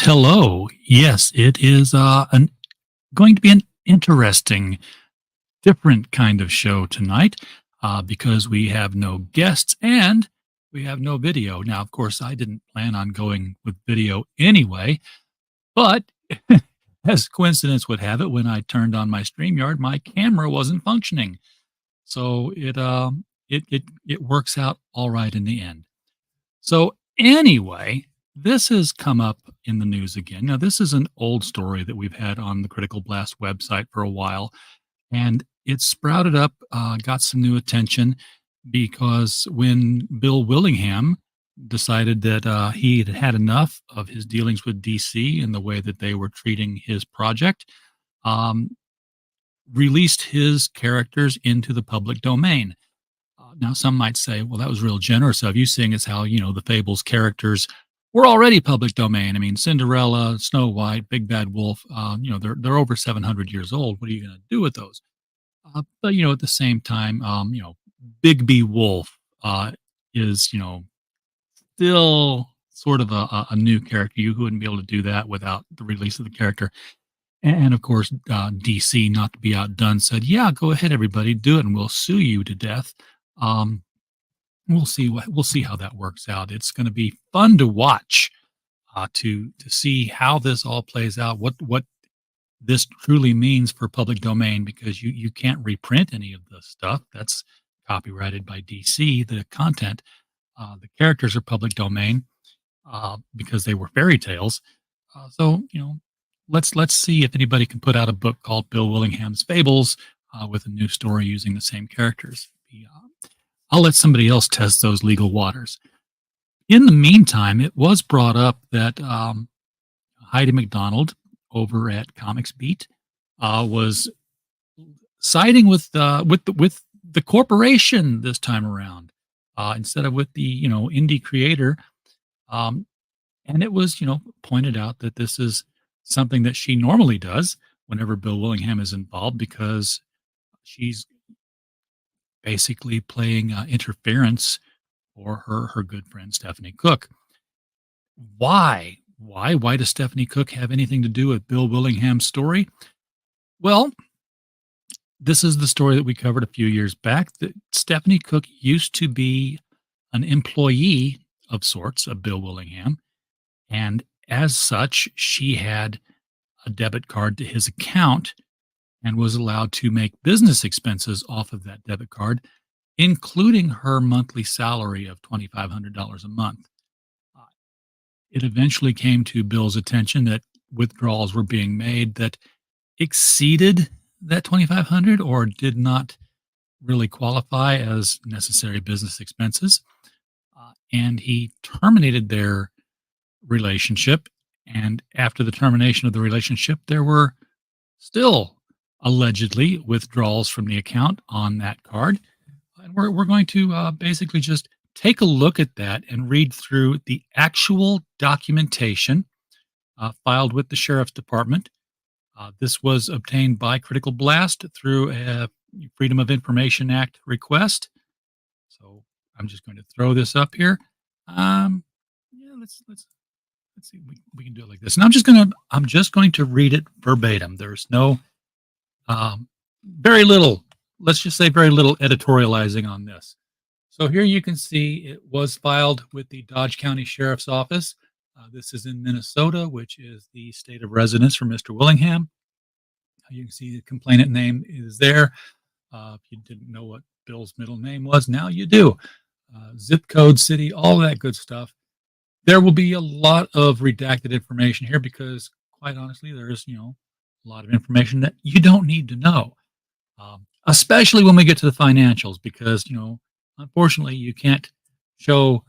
Hello. Yes, it is going to be an interesting, different kind of show tonight because we have no guests and we have no video. Now, of course, I didn't plan on going with video anyway, but as coincidence would have it, when I turned on my StreamYard, my camera wasn't functioning. So it works out all right in the end. So anyway, this has come up in the news again. Now, this is an old story that we've had on the Critical Blast website for a while, and it sprouted up, got some new attention because when Bill Willingham decided that he had had enough of his dealings with DC and the way that they were treating his project, um, released his characters into the public domain. Now, some might say, well, that was real generous of you, seeing as how, the Fables characters were already public domain. I mean, Cinderella, Snow White, Big Bad Wolf, they're over 700 years old. What are you going to do with those? But, at the same time, Bigby Wolf is, still sort of a new character. You wouldn't be able to do that without the release of the character. And of course, DC, not to be outdone, said, "Yeah, go ahead, everybody, do it, and we'll sue you to death." Um, we'll see how that works out. It's going to be fun to watch, to see how this all plays out. What this truly means for public domain, because you can't reprint any of the stuff that's copyrighted by DC. The content, the characters are public domain because they were fairy tales. So let's see if anybody can put out a book called Bill Willingham's Fables with a new story using the same characters. I'll let somebody else test those legal waters. In the meantime, it was brought up that Heidi McDonald over at Comics Beat was siding with the corporation this time around instead of with the indie creator. And it was pointed out that this is something that she normally does whenever Bill Willingham is involved, because she's basically playing interference for her good friend Stephanie Cooke. Why? Why does Stephanie Cooke have anything to do with Bill Willingham's story? Well, this is the story that we covered a few years back. That Stephanie Cooke used to be an employee of sorts of Bill Willingham, and as such, she had a debit card to his account and was allowed to make business expenses off of that debit card, including her monthly salary of $2,500 a month. Uh, It eventually came to Bill's attention that withdrawals were being made that exceeded that 2,500 or did not really qualify as necessary business expenses. And he terminated their relationship. And after the termination of the relationship, there were still allegedly withdrawals from the account on that card. And we're going to basically just take a look at that and read through the actual documentation filed with the sheriff's department. This was obtained by Critical Blast through a Freedom of Information Act request. So I'm just going to throw this up here. Yeah, let's see. We can do it like this, and I'm just going to read it verbatim. There's no very little. Let's just say very little editorializing on this. So here you can see it was filed with the Dodge County Sheriff's Office. This is in Minnesota, which is the state of residence for Mr. Willingham. You can see the complainant name is there. If you didn't know what Bill's middle name was, now you do. Zip code, city, all that good stuff. There will be a lot of redacted information here because, quite honestly, there's a lot of information that you don't need to know, especially when we get to the financials, because unfortunately, you can't show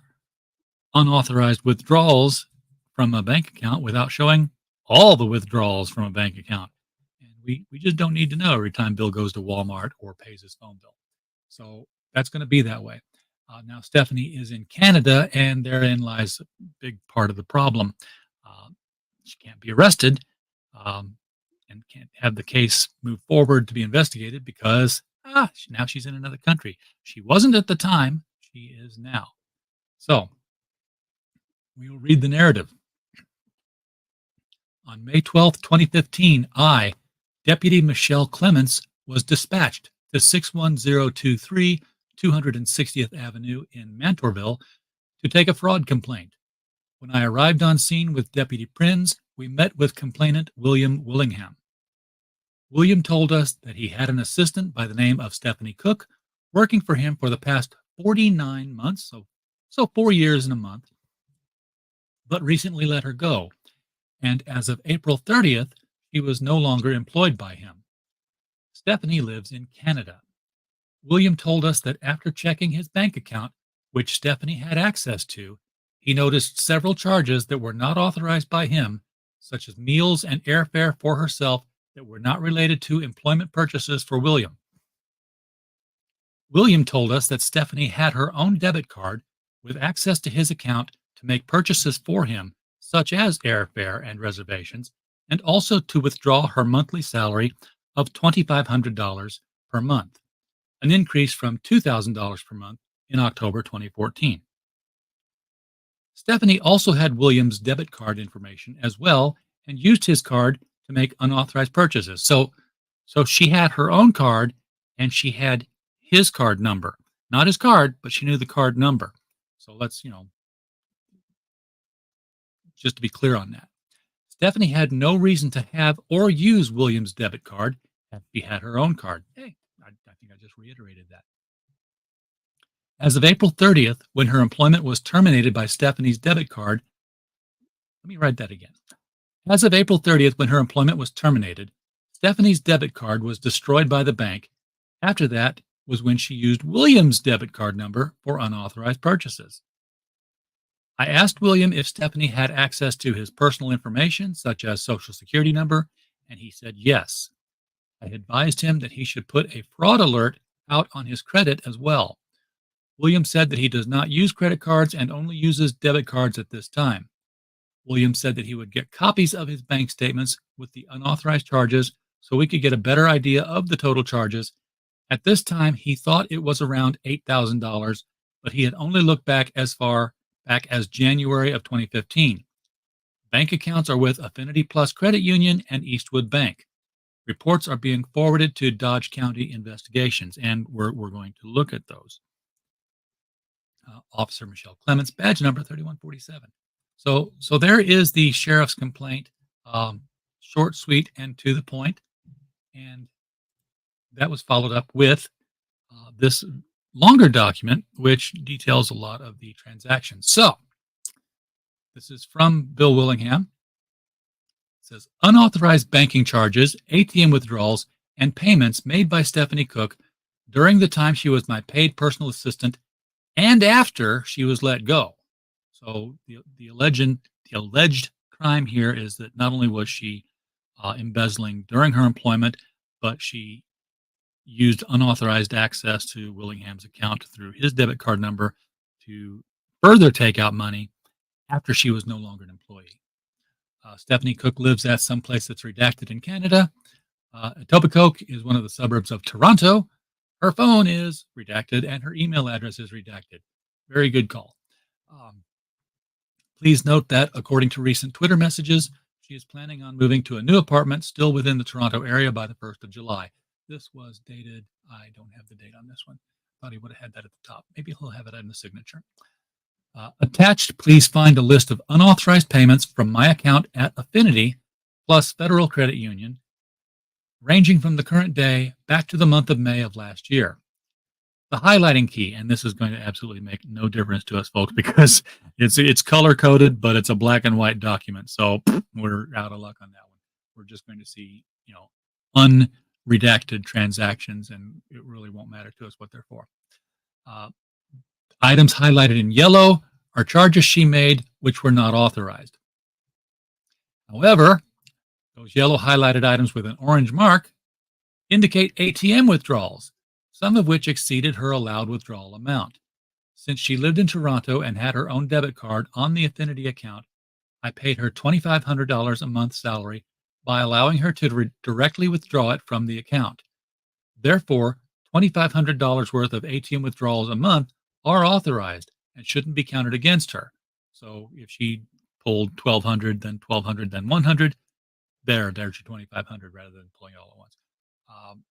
unauthorized withdrawals from a bank account without showing all the withdrawals from a bank account. And we just don't need to know every time Bill goes to Walmart or pays his phone bill. So that's going to be that way. Now, Stephanie is in Canada, and therein lies a big part of the problem. She can't be arrested and can't have the case move forward to be investigated because now she's in another country. She wasn't at the time. She is now. So we will read the narrative. On May 12, 2015, I, Deputy Michelle Clements, was dispatched to 61023 260th Avenue in Mantorville to take a fraud complaint. When I arrived on scene with Deputy Prinz, we met with complainant William Willingham. William told us that he had an assistant by the name of Stephanie Cooke working for him for the past 49 months, so 4 years and a month, but recently let her go. And as of April 30th, she was no longer employed by him. Stephanie lives in Canada. William told us that after checking his bank account, which Stephanie had access to, he noticed several charges that were not authorized by him, such as meals and airfare for herself that were not related to employment purchases for William. William told us that Stephanie had her own debit card with access to his account to make purchases for him, such as airfare and reservations, and also to withdraw her monthly salary of $2,500 per month, an increase from $2,000 per month in October 2014. Stephanie also had William's debit card information as well and used his card to make unauthorized purchases. So she had her own card and she had his card number. Not his card, but she knew the card number. So let's, just to be clear on that. Stephanie had no reason to have or use William's debit card if she had her own card. Hey, I think I just reiterated that. As of April 30th, when her employment was terminated by Stephanie's debit card, let me write that again. As of April 30th, when her employment was terminated, Stephanie's debit card was destroyed by the bank. After that was when she used William's debit card number for unauthorized purchases. I asked William if Stephanie had access to his personal information, such as Social Security number, and he said yes. I advised him that he should put a fraud alert out on his credit as well. William said that he does not use credit cards and only uses debit cards at this time. William said that he would get copies of his bank statements with the unauthorized charges so we could get a better idea of the total charges. At this time, he thought it was around $8,000, but he had only looked back as far back as January of 2015. Bank accounts are with Affinity Plus Credit Union and Eastwood Bank. Reports are being forwarded to Dodge County Investigations, and we're going to look at those. Officer Michelle Clements, badge number 3147. So there is the sheriff's complaint, short, sweet, and to the point. And that was followed up with this longer document, which details a lot of the transactions. So this is from Bill Willingham. It says, unauthorized banking charges, ATM withdrawals, and payments made by Stephanie Cooke during the time she was my paid personal assistant and after she was let go. So the alleged crime here is that not only was she embezzling during her employment, but she used unauthorized access to Willingham's account through his debit card number to further take out money after she was no longer an employee. Stephanie Cooke lives at some place that's redacted in Canada. Etobicoke is one of the suburbs of Toronto. Her phone is redacted and her email address is redacted. Very good call. Please note that according to recent Twitter messages, she is planning on moving to a new apartment still within the Toronto area by the 1st of July. This was dated, I don't have the date on this one. Thought he would have had that at the top. Maybe he'll have it in the signature. Attached, please find a list of unauthorized payments from my account at Affinity plus Federal Credit Union, ranging from the current day back to the month of May of last year. The highlighting key, and this is going to absolutely make no difference to us folks because it's color coded, but it's a black and white document. So we're out of luck on that one. We're just going to see, unredacted transactions, and it really won't matter to us what they're for. Items highlighted in yellow are charges she made which were not authorized. However, those yellow highlighted items with an orange mark indicate ATM withdrawals, some of which exceeded her allowed withdrawal amount. Since she lived in Toronto and had her own debit card on the Affinity account, I paid her $2,500 a month salary by allowing her to directly withdraw it from the account. Therefore, $2,500 worth of ATM withdrawals a month are authorized and shouldn't be counted against her. So if she pulled $1,200, then $1,200, then $100, there's your 2,500 rather than pulling it all at once. Um,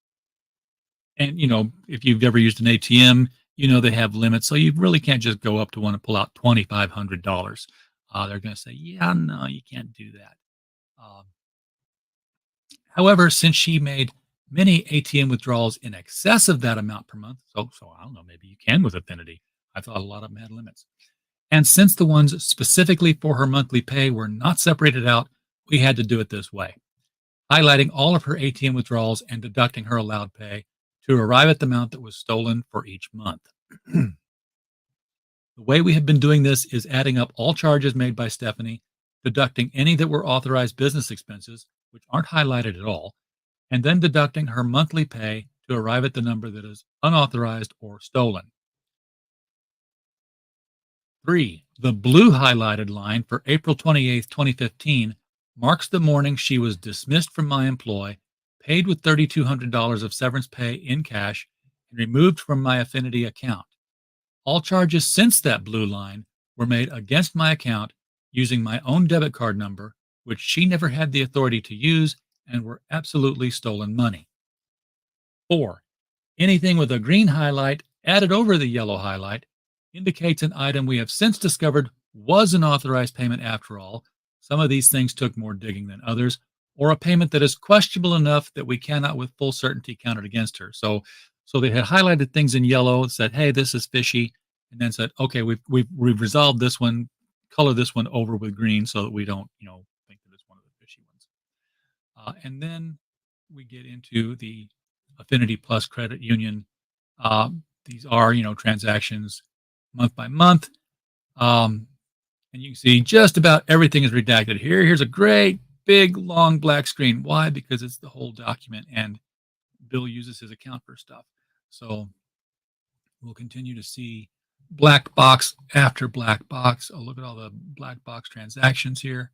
and if you've ever used an ATM, they have limits, so you really can't just go up to one and pull out $2,500. They're going to say, yeah, no, you can't do that. Um, However, since she made many ATM withdrawals in excess of that amount per month, so I don't know, maybe you can with Affinity. I thought a lot of them had limits. And since the ones specifically for her monthly pay were not separated out, we had to do it this way, highlighting all of her ATM withdrawals and deducting her allowed pay to arrive at the amount that was stolen for each month. The way we have been doing this is adding up all charges made by Stephanie, deducting any that were authorized business expenses, which aren't highlighted at all, and then deducting her monthly pay to arrive at the number that is unauthorized or stolen. 3. The blue highlighted line for April 28th, 2015 marks the morning she was dismissed from my employ, paid with $3,200 of severance pay in cash, and removed from my Affinity account. All charges since that blue line were made against my account using my own debit card number, which she never had the authority to use, and were absolutely stolen money. 4. Anything with a green highlight added over the yellow highlight indicates an item we have since discovered was an authorized payment after all. Some of these things took more digging than others, or a payment that is questionable enough that we cannot with full certainty count it against her. So they had highlighted things in yellow and said, hey, this is fishy, and then said, okay, we've resolved this one, color this one over with green so that we don't, think that it's one of the fishy ones. And then we get into the Affinity Plus Credit Union. These are, transactions month by month. And you can see just about everything is redacted here. Here's a great, big, long black screen. Why? Because it's the whole document, and Bill uses his account for stuff. So we'll continue to see black box after black box. Oh, look at all the black box transactions here.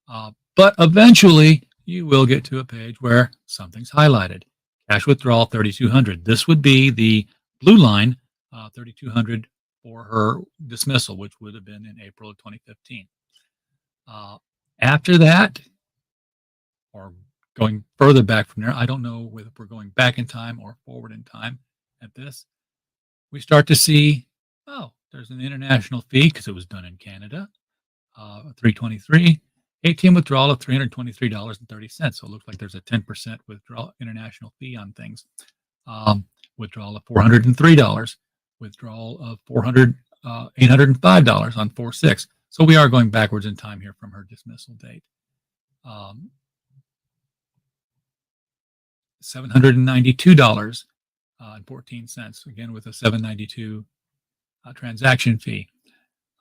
But eventually, you will get to a page where something's highlighted. Cash withdrawal 3,200. This would be the blue line, 3,200 for her dismissal, which would have been in April of 2015. After that, or going further back from there, I don't know whether we're going back in time or forward in time at this, we start to see, oh, there's an international fee because it was done in Canada, 323. ATM withdrawal of $323.30. So it looks like there's a 10% withdrawal international fee on things. Withdrawal of $403. Withdrawal of $805 on 4/6. So we are going backwards in time here from her dismissal date. $792.14, again with a $792 transaction fee.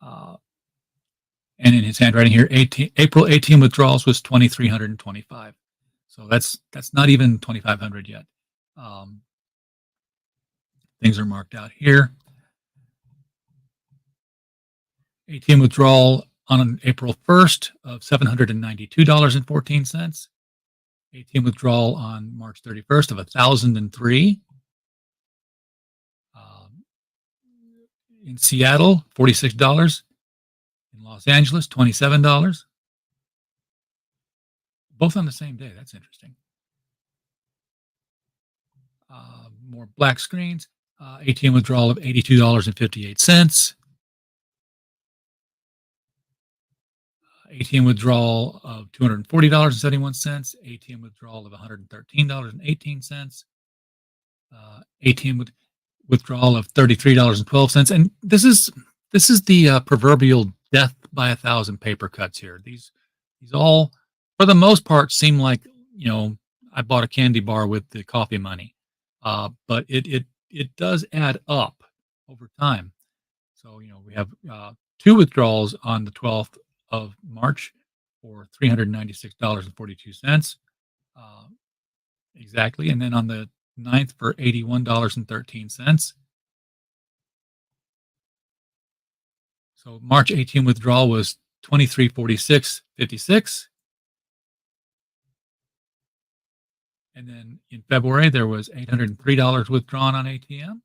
And in his handwriting here, April 18 withdrawals was 2,325. So that's not even 2,500 yet. Things are marked out here. ATM withdrawal on April 1st of $792.14. ATM withdrawal on March 31st of 1,003. In Seattle, $46. In Los Angeles, $27. Both on the same day. That's interesting. More black screens. ATM withdrawal of $82.58. ATM withdrawal of $240.71. ATM withdrawal of $113.18. ATM withdrawal of $33.12. And this is the proverbial death by 1,000 paper cuts here. These all, for the most part, seem like, I bought a candy bar with the coffee money. But it does add up over time. So, we have 2 withdrawals on the 12th of March for $396.42. Exactly. And then on the 9th for $81.13. So March 18 withdrawal was $23.46.56. And then in February, there was $803 withdrawn on ATM.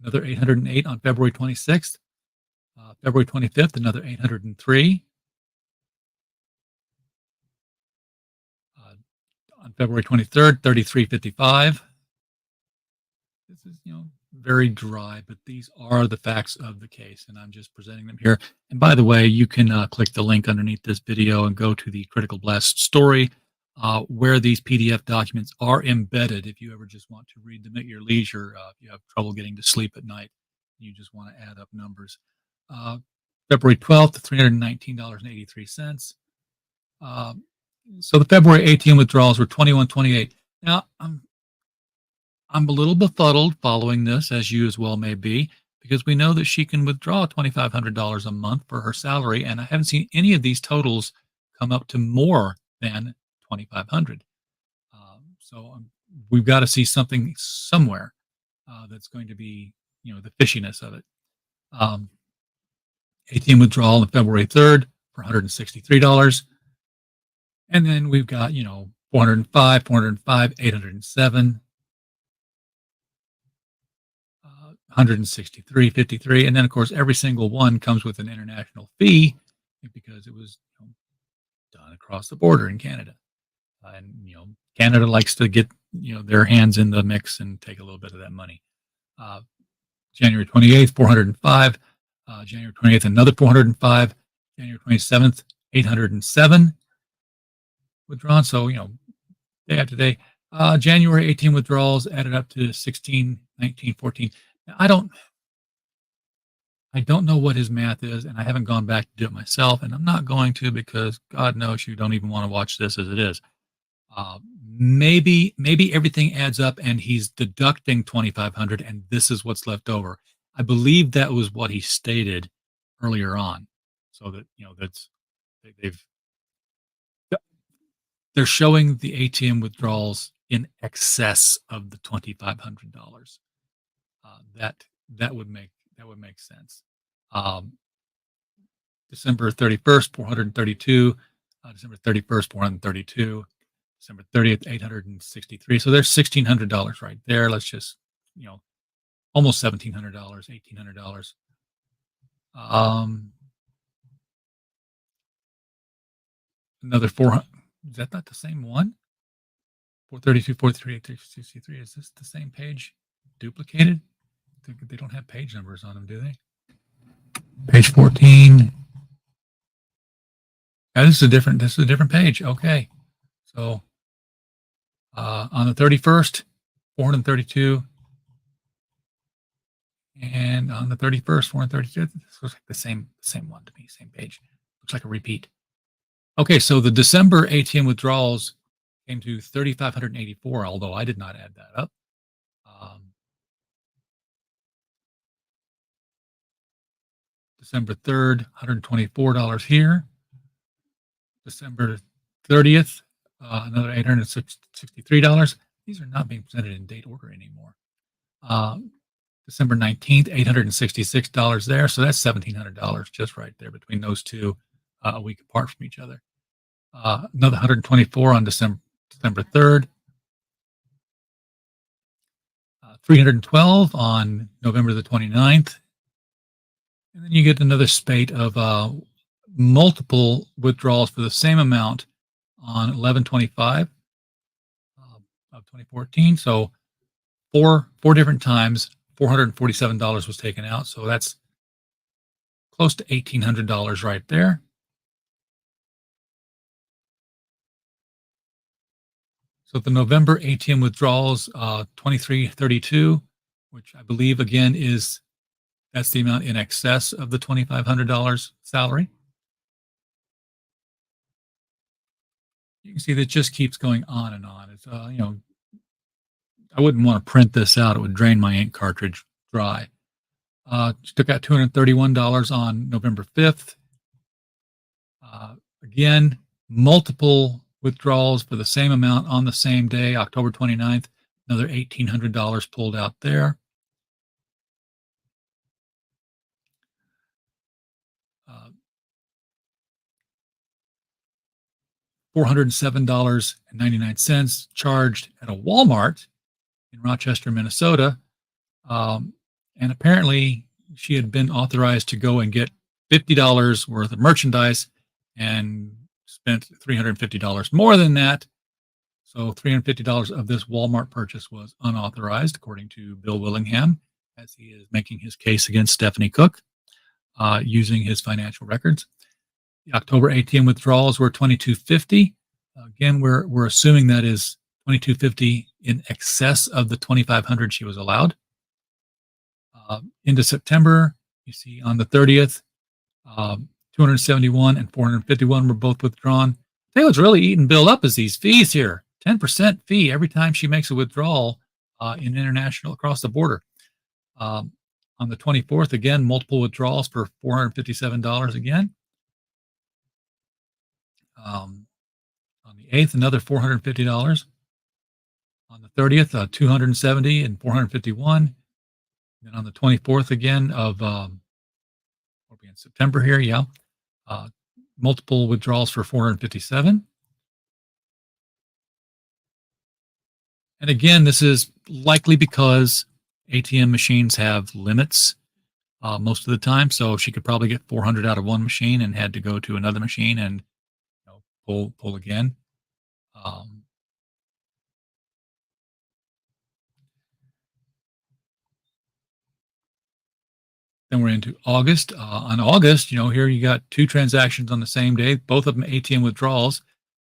Another $808 on February 26th. February 25th, another $803. On February 23rd, 33.55. This is, very dry, but these are the facts of the case, and I'm just presenting them here. And by the way, you can click the link underneath this video and go to the Critical Blast story, where these PDF documents are embedded. If you ever just want to read them at your leisure, if you have trouble getting to sleep at night, you just want to add up numbers. February 12th, $319.83. So the February ATM withdrawals were 21.28. Now, I'm a little befuddled following this, as you as well may be, because we know that she can withdraw $2,500 a month for her salary, and I haven't seen any of these totals come up to more than $2,500. We've got to see something somewhere that's going to be, the fishiness of it. ATM withdrawal on February 3rd for $163. And then we've got, 405, 807. 163.53, and then of course every single one comes with an international fee because it was done across the border in Canada, and Canada likes to get their hands in the mix and take a little bit of that money. January 28th, 405. January 28th, another 405. January 27th, 807 withdrawn. So day after day. January 18 withdrawals added up to 16, 19, 14. I don't know what his math is, and I haven't gone back to do it myself, and I'm not going to because God knows you don't even want to watch this as it is. Maybe everything adds up and he's deducting 2,500 and this is what's left over. I believe that was what he stated earlier on. So that, they're showing the ATM withdrawals in excess of the $2,500. That would make sense. December 31st, 432. December 31st, 432. December 30th, 863. So there's $1,600 right there. Let's just, almost $1,700, $1,800. Another 400. Is that not the same one? 432, 438, 63. Is this the same page duplicated? They don't have page numbers on them, do they? Page 14. Yeah, this is a different page. Okay. So on the 31st, 432. And on the 31st, 432. This looks like the same one to me, same page. Looks like a repeat. Okay, so the December ATM withdrawals came to 3,584, although I did not add that up. December 3rd, $124 here. December 30th, another $863. These are not being presented in date order anymore. December 19th, $866 there. So that's $1,700 just right there between those two, a week apart from each other. Another 124 on December 3rd. 312 on November the 29th. And then you get another spate of multiple withdrawals for the same amount on 11/25 of 2014. So four different times, $447 was taken out. So that's close to $1,800 right there. So the November ATM withdrawals, 2332, which I believe again that's the amount in excess of the $2,500 salary. You can see that it just keeps going on and on. It's I wouldn't want to print this out; it would drain my ink cartridge dry. Took out $231 on November 5th. Again, multiple withdrawals for the same amount on the same day, October 29th. Another $1,800 pulled out there. $407.99 charged at a Walmart in Rochester, Minnesota. And apparently she had been authorized to go and get $50 worth of merchandise and spent $350 more than that. So $350 of this Walmart purchase was unauthorized, according to Bill Willingham, as he is making his case against Stephanie Cooke using his financial records. The October ATM withdrawals were 2250. Again, we're assuming that is 2250 in excess of the 2500 she was allowed. Into September, you see on the 30th, 271 and 451 were both withdrawn. Tell you what's really eating Bill up is these fees here. 10% fee every time she makes a withdrawal in international across the border. On the 24th, again, multiple withdrawals for $457 again. On the 8th, another $450. On the 30th, 270 and 451. And on the 24th again of we'll be in September here, yeah. Multiple withdrawals for 457. And again, this is likely because ATM machines have limits most of the time. So she could probably get 400 out of one machine and had to go to another machine and pull again. Then we're into August. On August, here you got two transactions on the same day, both of them ATM withdrawals,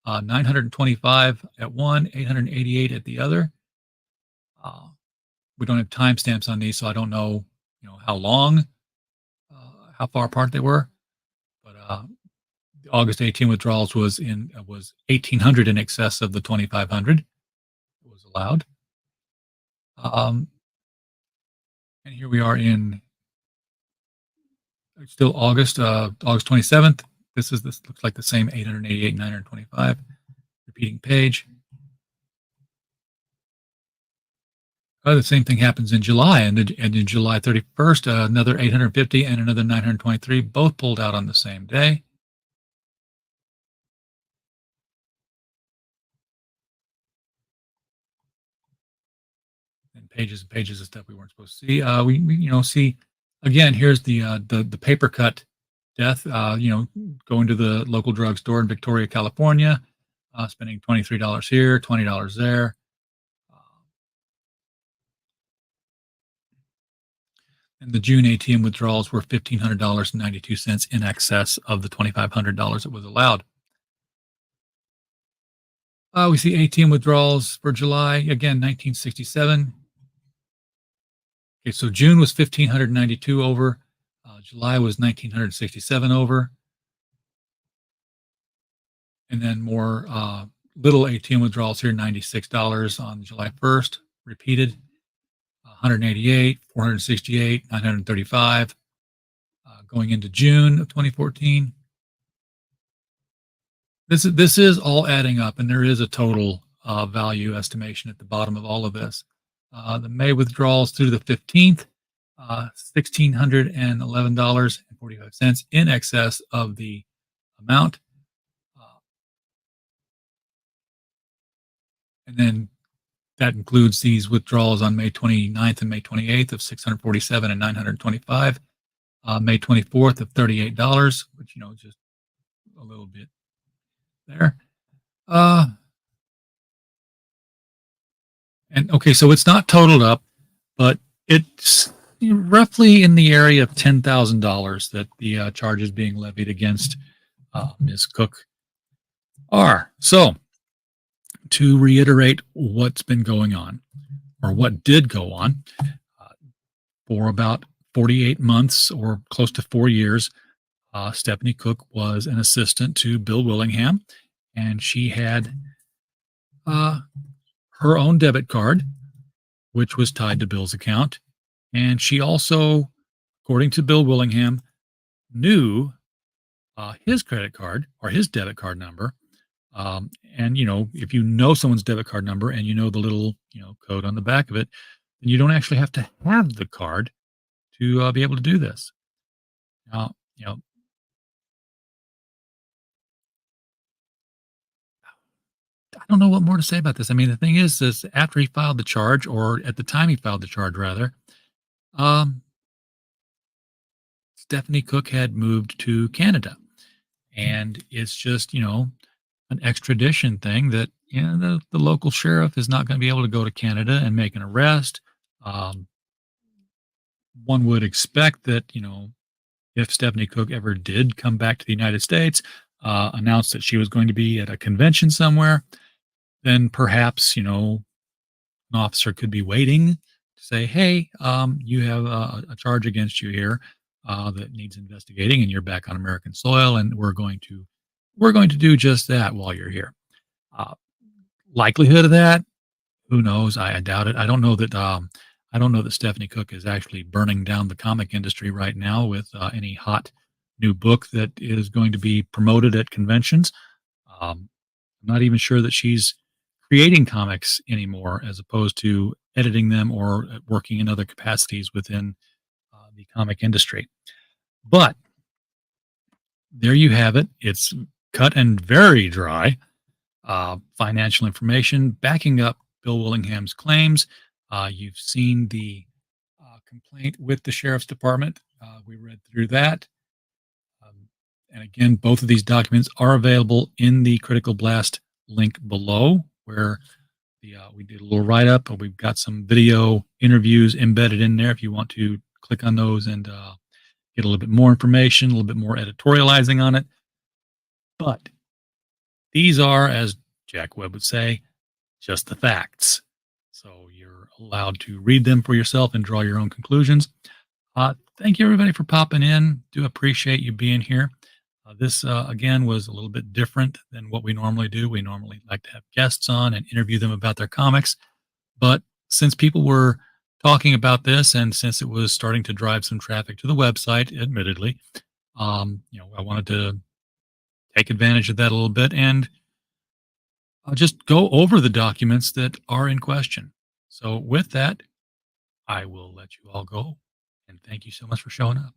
925 at one, 888 at the other. We don't have timestamps on these, so I don't know, how long, how far apart they were. But the August ATM withdrawals was 1,800 in excess of the 2,500 was allowed. And here we are in still August 27th. This looks like the same 888, 925. Repeating page. The same thing happens in July, and in July 31st, another 850 and another 923, both pulled out on the same day. And pages and pages of stuff we weren't supposed to see. We see again. Here's the paper cut death. Going to the local drugstore in Victoria, California, spending $23 here, $20 there. And the June ATM withdrawals were $1,500.92 in excess of the $2,500 that was allowed. We see ATM withdrawals for July, again, 1967. Okay, so June was 1,592 over. July was 1,967 over. And then more little ATM withdrawals here, $96 on July 1st, repeated. 188, 468, 935. Going into June of 2014. This is all adding up, and there is a total value estimation at the bottom of all of this. The May withdrawals through the 15th, $1,611.45 in excess of the amount. And then that includes these withdrawals on May 29th and May 28th of $647 and $925. May 24th of $38, which, just a little bit there. And okay, so it's not totaled up, but it's roughly in the area of $10,000 that the charges being levied against Ms. Cooke are. So, to reiterate what's been going on, or what did go on, for about 48 months or close to 4 years, Stephanie Cooke was an assistant to Bill Willingham, and she had her own debit card, which was tied to Bill's account. And she also, according to Bill Willingham, knew his credit card or his debit card number. And, if you know someone's debit card number and you know the little, code on the back of it, then you don't actually have to have the card to be able to do this. Now, I don't know what more to say about this. I mean, the thing is after he filed the charge, or at the time he filed the charge, rather, Stephanie Cooke had moved to Canada. And it's just, an extradition thing that the local sheriff is not going to be able to go to Canada and make an arrest. Um, One would expect that if Stephanie Cook ever did come back to the United States, announced that she was going to be at a convention somewhere, then perhaps an officer could be waiting to say, "Hey, you have a charge against you here that needs investigating, and you're back on American soil, and we're going to do just that while you're here." Uh, Likelihood of that, who knows? I doubt it. I don't know that Stephanie Cook is actually burning down the comic industry right now with any hot new book that is going to be promoted at conventions. I'm not even sure that she's creating comics anymore, as opposed to editing them or working in other capacities within the comic industry. But there you have it. It's cut and very dry financial information backing up Bill Willingham's claims. You've seen the complaint with the sheriff's department. We read through that. Um, and again, both of these documents are available in the Critical Blast link below, where we did a little write up. We've got some video interviews embedded in there if you want to click on those and get a little bit more information, a little bit more editorializing on it. But these are, as Jack Webb would say, just the facts. So you're allowed to read them for yourself and draw your own conclusions. Thank you, everybody, for popping in. Do appreciate you being here. This, again, was a little bit different than what we normally do. We normally like to have guests on and interview them about their comics. But since people were talking about this and since it was starting to drive some traffic to the website, admittedly, I wanted to take advantage of that a little bit and just go over the documents that are in question. So, with that, I will let you all go. And thank you so much for showing up.